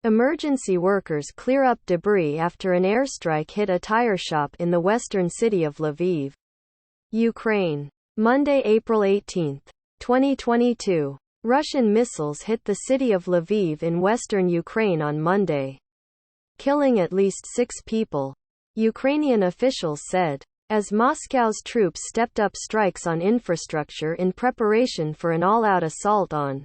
Emergency workers clear up debris after an airstrike hit a tire shop in the western city of Lviv, Ukraine. Monday, April 18, 2022. Russian missiles hit the city of Lviv in western Ukraine on Monday, killing at least 6 people, Ukrainian officials said, as Moscow's troops stepped up strikes on infrastructure in preparation for an all-out assault on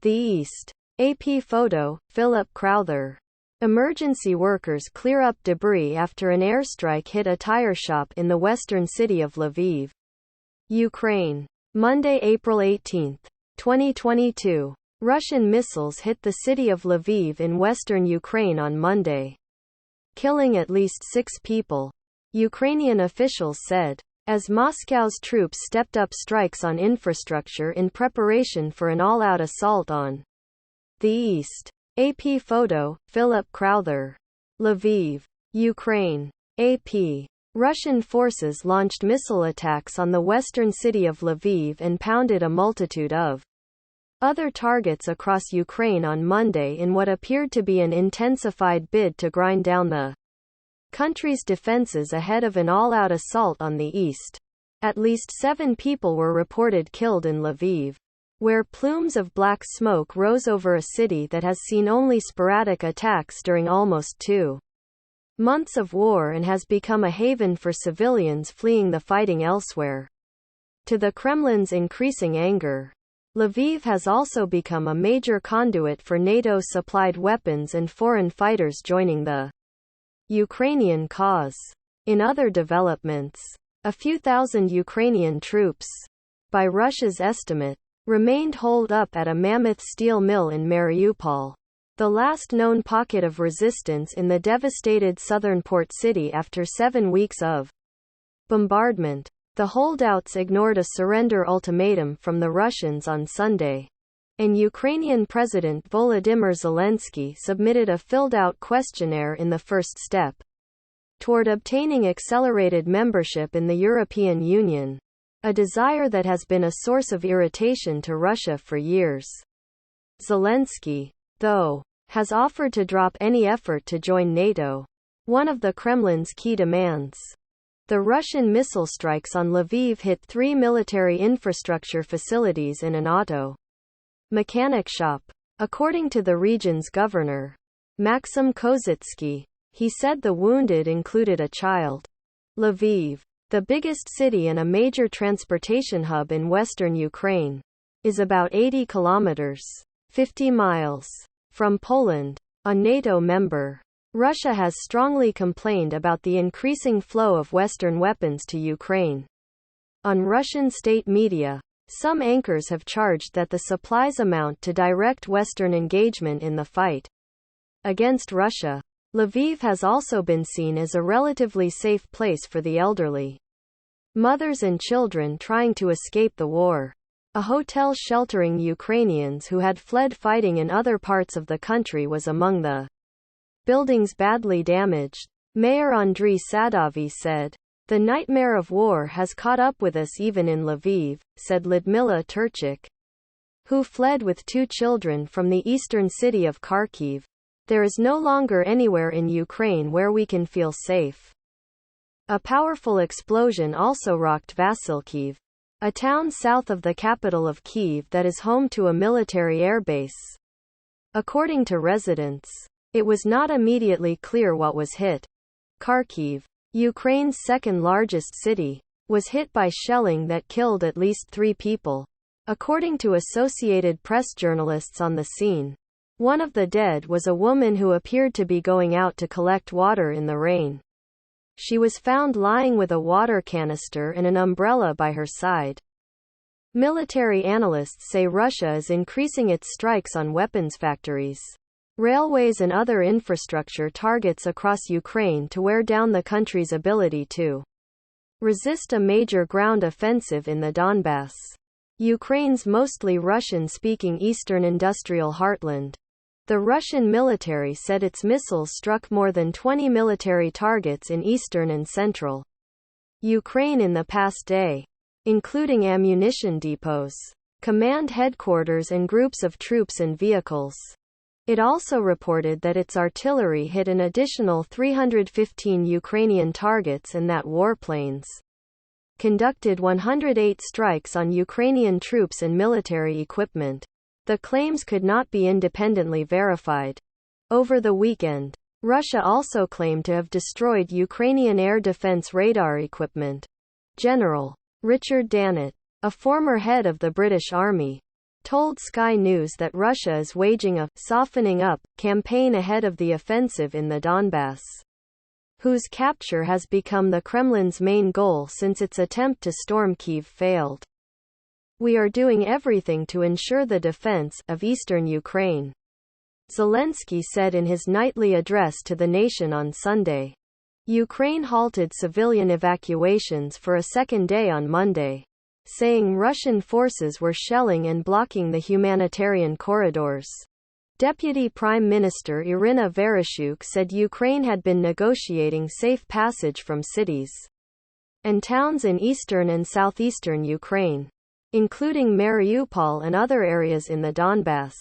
the east. AP photo, Philip Crowther. Emergency workers clear up debris after an airstrike hit a tire shop in the western city of Lviv, Ukraine. Monday, April 18, 2022. Russian missiles hit the city of Lviv in western Ukraine on Monday, killing at least 6 people, Ukrainian officials said, as Moscow's troops stepped up strikes on infrastructure in preparation for an all-out assault on the east. AP photo, Philip Crowther. Lviv, Ukraine. AP. Russian forces launched missile attacks on the western city of Lviv and pounded a multitude of other targets across Ukraine on Monday in what appeared to be an intensified bid to grind down the country's defenses ahead of an all-out assault on the east. At least 7 people were reported killed in Lviv, where plumes of black smoke rose over a city that has seen only sporadic attacks during almost 2 months of war and has become a haven for civilians fleeing the fighting elsewhere. To the Kremlin's increasing anger, Lviv has also become a major conduit for NATO-supplied weapons and foreign fighters joining the Ukrainian cause. In other developments, a few thousand Ukrainian troops, by Russia's estimate, remained holed up at a mammoth steel mill in Mariupol, the last known pocket of resistance in the devastated southern port city after 7 weeks of bombardment. The holdouts ignored a surrender ultimatum from the Russians on Sunday, and Ukrainian President Volodymyr Zelensky submitted a filled-out questionnaire in the first step toward obtaining accelerated membership in the European Union, a desire that has been a source of irritation to Russia for years. Zelensky, though, has offered to drop any effort to join NATO, one of the Kremlin's key demands. The Russian missile strikes on Lviv hit 3 military infrastructure facilities and an auto mechanic shop. According to the region's governor, Maxim Kozitsky, he said the wounded included a child. Lviv, the biggest city and a major transportation hub in western Ukraine, is about 80 kilometers, 50 miles, from Poland, a NATO member. Russia has strongly complained about the increasing flow of Western weapons to Ukraine. On Russian state media, some anchors have charged that the supplies amount to direct Western engagement in the fight against Russia. Lviv has also been seen as a relatively safe place for the elderly, mothers and children trying to escape the war. A hotel sheltering Ukrainians who had fled fighting in other parts of the country was among the buildings badly damaged. Mayor Andriy Sadovy said, "The nightmare of war has caught up with us even in Lviv," said Lyudmila Turchik, who fled with 2 children from the eastern city of Kharkiv. "There is no longer anywhere in Ukraine where we can feel safe." A powerful explosion also rocked Vasilkiv, a town south of the capital of Kyiv that is home to a military airbase. According to residents, it was not immediately clear what was hit. Kharkiv, Ukraine's second-largest city, was hit by shelling that killed at least 3 people, according to Associated Press journalists on the scene. One of the dead was a woman who appeared to be going out to collect water in the rain. She was found lying with a water canister and an umbrella by her side. Military analysts say Russia is increasing its strikes on weapons factories, railways and other infrastructure targets across Ukraine to wear down the country's ability to resist a major ground offensive in the Donbass, Ukraine's mostly Russian-speaking eastern industrial heartland. The Russian military said its missiles struck more than 20 military targets in eastern and central Ukraine in the past day, including ammunition depots, command headquarters and groups of troops and vehicles. It also reported that its artillery hit an additional 315 Ukrainian targets and that warplanes conducted 108 strikes on Ukrainian troops and military equipment. The claims could not be independently verified. Over the weekend, Russia also claimed to have destroyed Ukrainian air defense radar equipment. General Richard Dannett, a former head of the British Army, told Sky News that Russia is waging a softening up campaign ahead of the offensive in the Donbass, whose capture has become the Kremlin's main goal since its attempt to storm Kyiv failed. We are doing everything to ensure the defense of eastern Ukraine, Zelensky said in his nightly address to the nation on Sunday. Ukraine halted civilian evacuations for a second day on Monday, saying Russian forces were shelling and blocking the humanitarian corridors. Deputy Prime Minister Irina Vereshchuk said Ukraine had been negotiating safe passage from cities and towns in eastern and southeastern Ukraine, including Mariupol and other areas in the Donbass.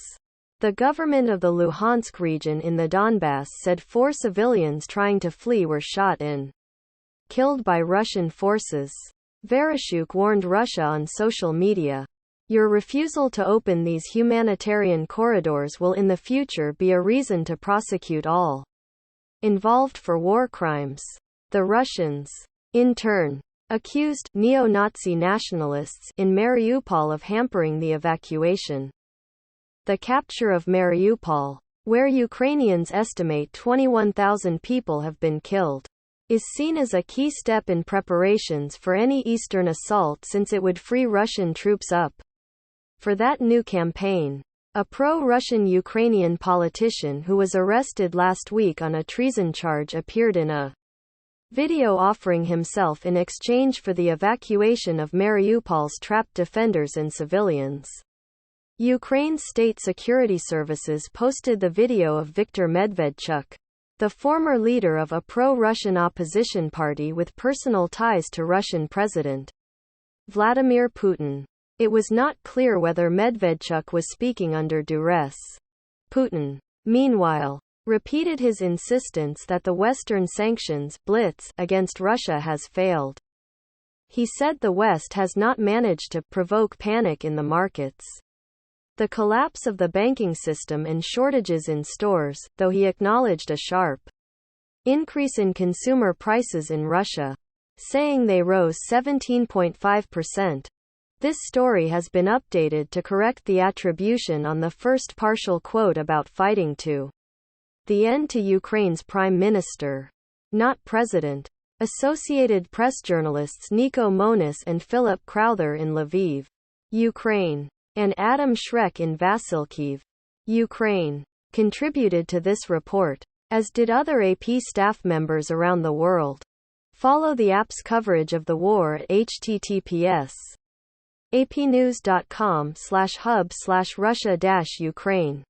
The government of the Luhansk region in the Donbass said 4 civilians trying to flee were shot and killed by Russian forces. Vereshchuk warned Russia on social media, "Your refusal to open these humanitarian corridors will in the future be a reason to prosecute all involved for war crimes." The Russians, in turn, accused neo-Nazi nationalists in Mariupol of hampering the evacuation. The capture of Mariupol, where Ukrainians estimate 21,000 people have been killed, is seen as a key step in preparations for any eastern assault since it would free Russian troops up for that new campaign. A pro-Russian Ukrainian politician who was arrested last week on a treason charge appeared in a video offering himself in exchange for the evacuation of Mariupol's trapped defenders and civilians. Ukraine's state security services posted the video of Viktor Medvedchuk, the former leader of a pro-Russian opposition party with personal ties to Russian President Vladimir Putin. It was not clear whether Medvedchuk was speaking under duress. Putin, meanwhile, repeated his insistence that the Western sanctions blitz against Russia has failed. He said the West has not managed to provoke panic in the markets, the collapse of the banking system and shortages in stores, though he acknowledged a sharp increase in consumer prices in Russia, saying they rose 17.5%. This story has been updated to correct the attribution on the first partial quote about fighting to the end to Ukraine's prime minister, not president. Associated Press journalists Nico Monis and Philip Crowther in Lviv, Ukraine, and Adam Shrek in Vasilkiv, Ukraine, contributed to this report, as did other AP staff members around the world. Follow the app's coverage of the war at https://apnews.com/hub/Russia-Ukraine.